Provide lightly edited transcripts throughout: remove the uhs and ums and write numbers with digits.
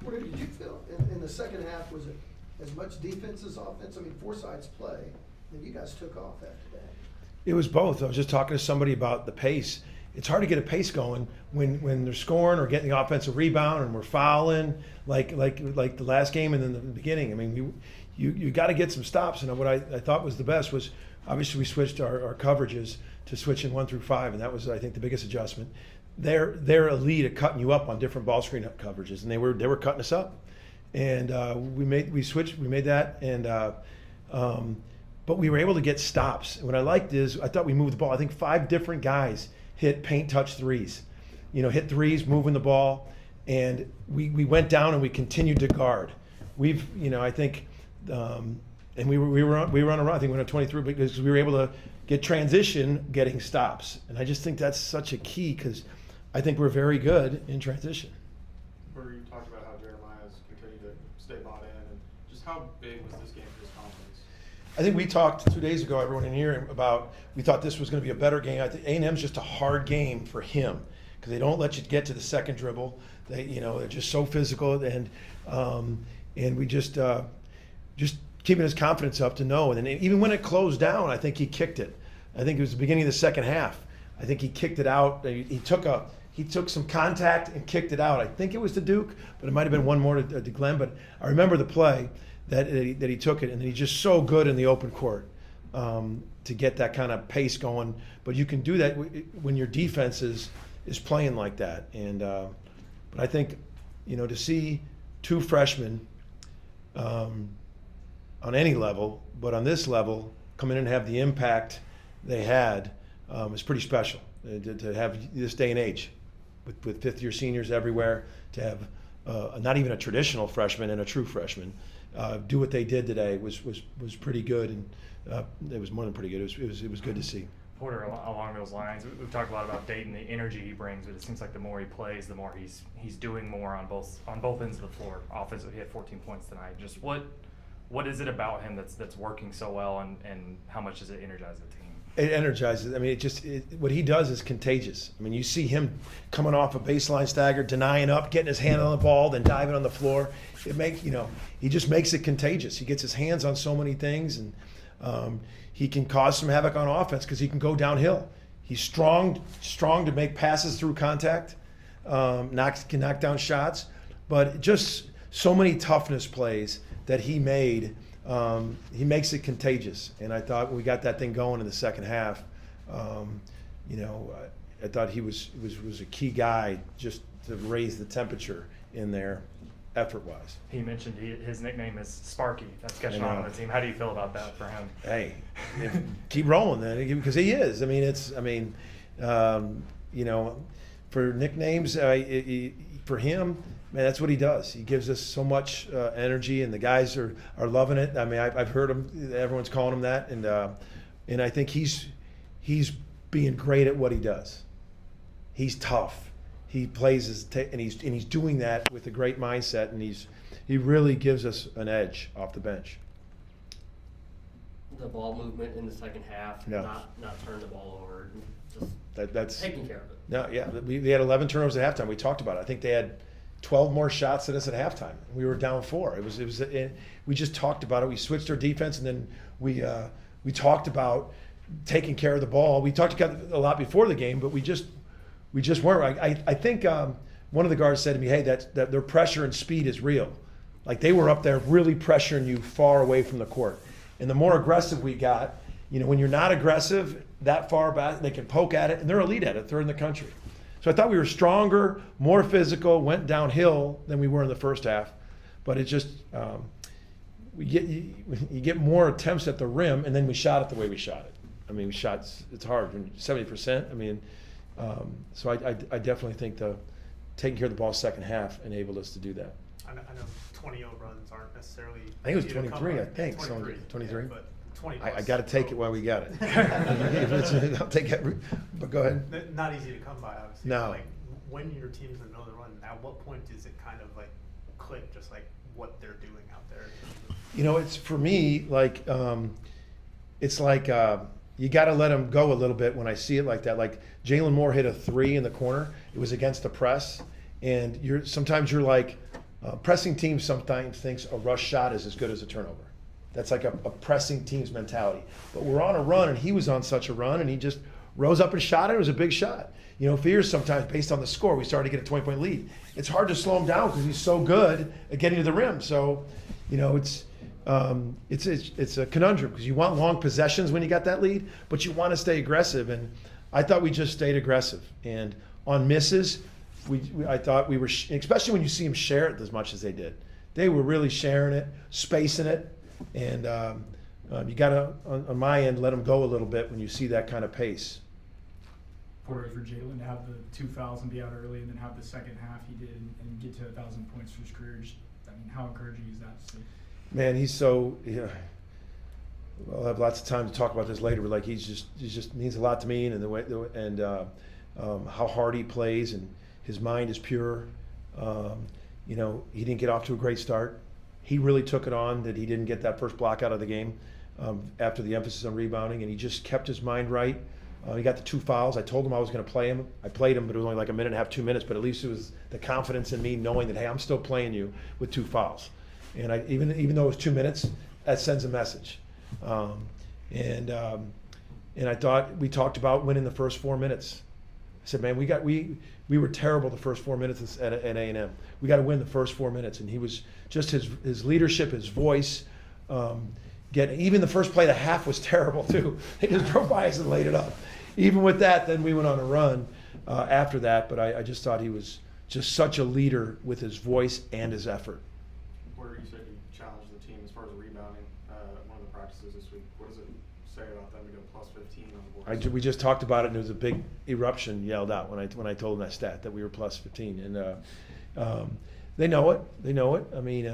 Porter, did you feel in the second half, was it as much defense as offense? I mean, four sides play, and you guys took off after that. It was both. I was just talking to somebody about the pace. It's hard to get a pace going when they're scoring or getting the offensive rebound and we're fouling like the last game and then the beginning. I mean, you got to get some stops. And what I thought was the best was obviously we switched our coverages to switching 1 through 5, and that was, I think, the biggest adjustment. They're elite at cutting you up on different ball screen coverages, and they were cutting us up. And we made that, and but we were able to get stops. And what I liked is I thought we moved the ball. I think 5 different guys hit paint touch threes, hit threes, moving the ball, and we went down and we continued to guard. I think, and we were on a run. I think we went on 23 because we were able to get transition, getting stops, and I just think that's such a key because I think we're very good in transition. Where you talked about how Jeremiah's continued to stay bought in, and just how big was this game for his confidence? I think we talked 2 days ago, everyone in here, about we thought this was going to be a better game. I think A&M's just a hard game for him because they don't let you get to the second dribble. They're just so physical, and we just keeping his confidence up to know. And then even when it closed down, I think he kicked it. I think it was the beginning of the second half. I think he kicked it out. He took some contact and kicked it out. I think it was to Duke, but it might have been one more to Glenn. But I remember the play that he took it, and he's just so good in the open court to get that kind of pace going. But you can do that when your defense is playing like that. And but I think to see 2 freshmen on any level, but on this level, come in and have the impact they had is pretty special. To have this day and age, with fifth-year seniors everywhere, to have not even a traditional freshman and a true freshman do what they did today was pretty good, and it was more than pretty good. It was good to see. Porter, along those lines, we've talked a lot about Dayton, the energy he brings, but it seems like the more he plays, the more he's doing more on both ends of the floor. Offensively, he had 14 points tonight. Just what is it about him that's working so well, and how much does it energize the team? It energizes. I mean, what he does is contagious. I mean, you see him coming off a baseline stagger, denying up, getting his hand on the ball, then diving on the floor. He just makes it contagious. He gets his hands on so many things, and he can cause some havoc on offense because he can go downhill. He's strong to make passes through contact, can knock down shots, but just so many toughness plays that he made. He makes it contagious, and I thought when we got that thing going in the second half, I thought he was a key guy just to raise the temperature in there, effort-wise. He mentioned his nickname is Sparky. That's catching on the team. How do you feel about that for him? Hey, keep rolling then, because he is. For nicknames, for him. Man, that's what he does. He gives us so much energy, and the guys are loving it. I mean, I've heard him. Everyone's calling him that, and I think he's being great at what he does. He's tough. He plays and he's doing that with a great mindset, and he really gives us an edge off the bench. The ball movement in the second half, not turn the ball over, just that's taking care of it. No, yeah, they had 11 turnovers at halftime. We talked about it. I think they had 12 more shots than us at halftime. We were down 4. We just talked about it. We switched our defense, and then we talked about taking care of the ball. We talked about it a lot before the game, but we just weren't. I think one of the guards said to me, "Hey, that their pressure and speed is real. Like they were up there really pressuring you far away from the court. And the more aggressive we got, when you're not aggressive that far back, they can poke at it, and they're elite at it. Third in the country. So I thought we were stronger, more physical, went downhill than we were in the first half. But it just you get more attempts at the rim, and then we shot it the way we shot it. I mean, it's hard, 70%. I mean, so I definitely think the taking care of the ball second half enabled us to do that. I know 20-0 runs aren't necessarily. I think it was 23. I think 23. But 20. I got to take it while we got it. I'll take it, but go ahead. Not easy to come by, obviously. No. Like when your team's in the middle of the run, at what point does it kind of like click, just like what they're doing out there? It's for me like it's like you got to let them go a little bit when I see it like that. Like Jalen Moore hit a 3 in the corner. It was against the press, and sometimes you're like, Pressing teams sometimes thinks a rush shot is as good as a turnover. That's like a pressing team's mentality. But we're on a run, and he was on such a run, and he just rose up and shot it. It was a big shot. You know, fears sometimes based on the score. We started to get a 20-point lead. It's hard to slow him down because he's so good at getting to the rim. So, you know, it's a conundrum because you want long possessions when you got that lead, but you want to stay aggressive. And I thought we just stayed aggressive. And on misses, I thought we were, especially when you see them share it as much as they did. They were really sharing it, spacing it, and you got to, on my end, let them go a little bit when you see that kind of pace. For Jalen to have the 2 fouls and be out early, and then have the second half he did and get to 1,000 points for his career. I mean, how encouraging is that to see? Man, he's so. Yeah, I'll have lots of time to talk about this later, but like he just means a lot to me, and the way how hard he plays, and his mind is pure. You know, he didn't get off to a great start. He really took it on that he didn't get that first block out of the game after the emphasis on rebounding, and he just kept his mind right. He got the 2 fouls. I told him I was going to play him. I played him, but it was only like a minute and a half, 2 minutes. But at least it was the confidence in me knowing that, hey, I'm still playing you with 2 fouls. And even though it was 2 minutes, that sends a message. And I thought we talked about winning the first 4 minutes. I said, man, we were terrible the first 4 minutes at A&M. We got to win the first 4 minutes. And he was just his leadership, his voice. Even the first play of the half was terrible too. They just drove by us and laid it up. Even with that, then we went on a run after that. But I just thought he was just such a leader with his voice and his effort. Where you said you challenged the team as far as rebounding, one of the practices this week. What does it say about them to go plus 15 on the board? We just talked about it, and there was a big eruption yelled out when I told them that stat, that we were plus 15. And they know it. They know it. I mean,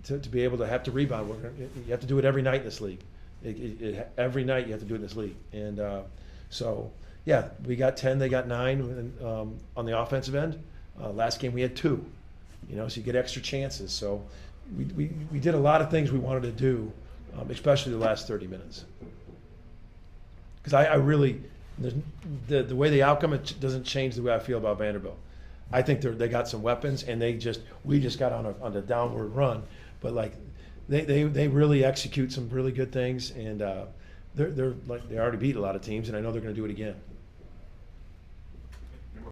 to be able to have to rebound, you have to do it every night in this league. Every night you have to do it in this league. And so, yeah, we got 10, they got 9 on the offensive end. Last game we had 2. You know, so you get extra chances. So we did a lot of things we wanted to do, especially the last 30 minutes. Because I really, the way the outcome, it doesn't change the way I feel about Vanderbilt. I think they got some weapons, and we just got on a downward run. But like they really execute some really good things, and they already beat a lot of teams, and I know they're going to do it again.